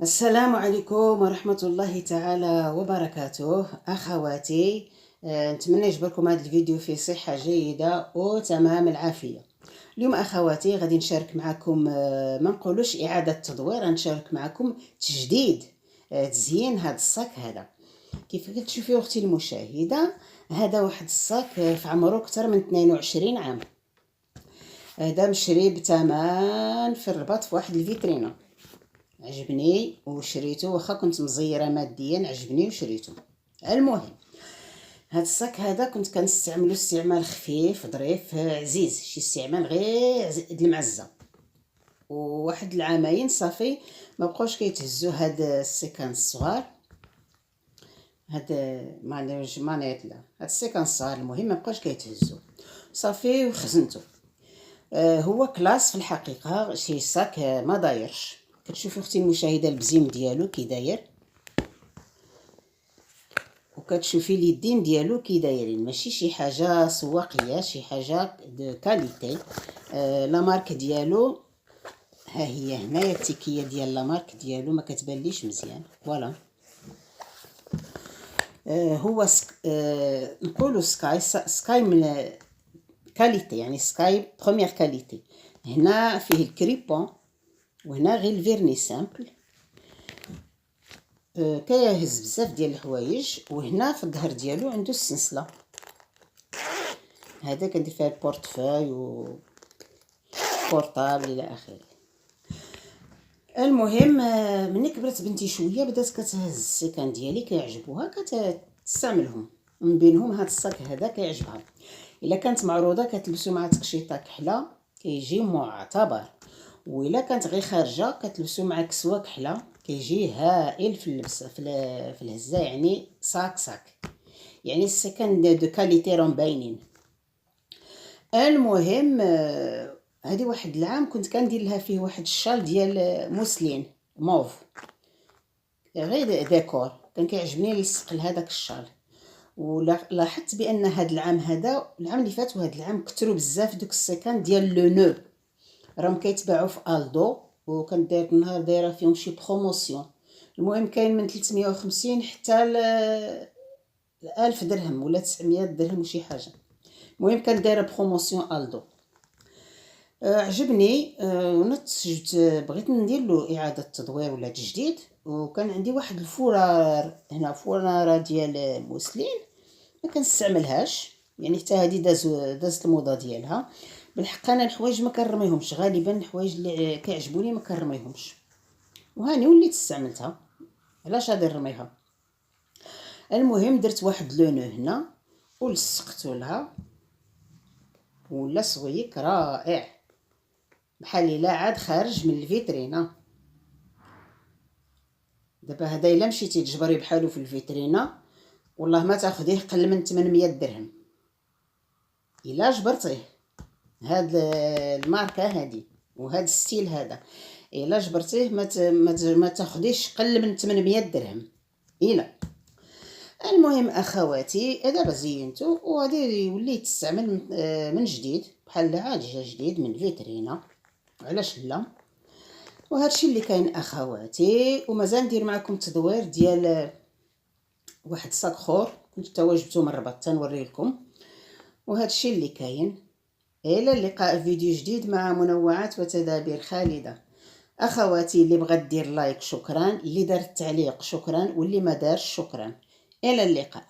السلام عليكم ورحمة الله تعالى وبركاته أخواتي. نتمنى يجبركم هذا الفيديو في صحة جيدة وتمام العافية. اليوم أخواتي غادي نشارك معكم، ما نقولوش إعادة تدوير، غنشارك معكم تجديد، تزيين هذا الصاك هذا. كيف كتشوفي أختي المشاهدة، هذا واحد الصاك في عمره أكثر من 22 عام. هذا مشري بثمن في الرباط في واحد الفيترينا، عجبني وشريته، واخا كنت مزيره ماديا عجبني وشريته. المهم هاد الصاك هذا كنت كنستعملو استعمال خفيف ظريف عزيز، شي استعمال غير المعزه، وواحد العامين صافي ما بقاوش كيتهزو هاد السيكان الصغار، هاد مانيط لا هاد السيكان الصغار، المهم ما بقاوش كيتهزو صافي وخزنته. هو كلاس في الحقيقه، شي صاك ما دايرش. كتشوفي اختي المشاهده البزيم ديالو كي داير، وكتشوفي اليدين ديالو كي دايرين، ماشي شي حاجه سواقيه، شي حاجه دو كاليتي. لا مارك ديالو ها هي هنايا، التيكيه ديال لا مارك ديالو ما كتبانليش مزيان، فوالا. هو نقولوا سكاي من كاليتي، يعني سكاي بروميير كاليتي. هنا فيه الكريبون، وهنا غير الفيرني سامبل. كيهز بزاف ديال الحوايج، وهنا في الظهر ديالو عنده السنسله، هذا كندير فيها البورتفاي و بورطابل الى اخره. المهم ملي كبرت بنتي شويه بدات كتهز السيكان ديالي كيعجبوها، كتستعملهم. من بينهم هاد الصاك هذا كيعجبها، الا كانت معروضه كتلبسو مع تقشيطه كحله كيجي معتبر، وإلا كانت غير خارجه كتلبسو مع كسوه كحله كيجي هائل في اللبس، في الهزه، يعني صاك يعني السيكان دو كاليتي راهم باينين. المهم هذه واحد العام كنت كندير لها فيه واحد الشال ديال موسلين موف، غير ديكور، كان كيعجبني نلصق لهداك الشال. ولاحظت بان هذا العام هذا، العام اللي فات وهذا العام، كثروا بزاف دوك السيكان ديال لو نو، راهم كيتباعوا في الدو، وكان داير النهار دايره فيهم شي بروموسيون. المهم كاين من 350 حتى ل 1000 درهم ولا 900 درهم وشي حاجه. المهم كان دايره بروموسيون الدو. عجبني، ونتجت بغيت ندير له اعاده تدوير ولا تجديد. وكان عندي واحد الفرار هنا، فراره ديال الموسلين ما كنستعملهاش، يعني حتى هذه دازت الموضه ديالها. بالحق انا الحوايج ما كنرميهمش، غالبا الحوايج اللي كيعجبوني ما كنرميهمش، وهاني وليت استعملتها، علاش غادي نرميها. المهم درت واحد لونو هنا ولصقته لها، ولا صويك رائع، بحال الا عاد خارج من الفيترينا. دابا هذا الا مشيتي تجبري بحالو في الفيترينا والله ما تاخذيه قل من 800 درهم الا جبرتيه. هاد الماركه هادي وهاد الستيل هذا الا جبرتيه ما تاخذيش قل من 800 درهم الا. المهم اخواتي دابا زينتو وغادي وليت تستعمل من جديد، بحال عاد جا جديد من فيترينا، علاش لا. وهادشي اللي كاين اخواتي. ومازال ندير معكم تدوير ديال واحد صاك خور كنت تواجبته من الرباط تنوريه لكم. وهادشي اللي كاين. الى اللقاء في فيديو جديد مع منوعات وتدابير خالده. اخواتي اللي بغات دير لايك شكرا، اللي دار التعليق شكرا، واللي ما دارش شكرا. الى اللقاء.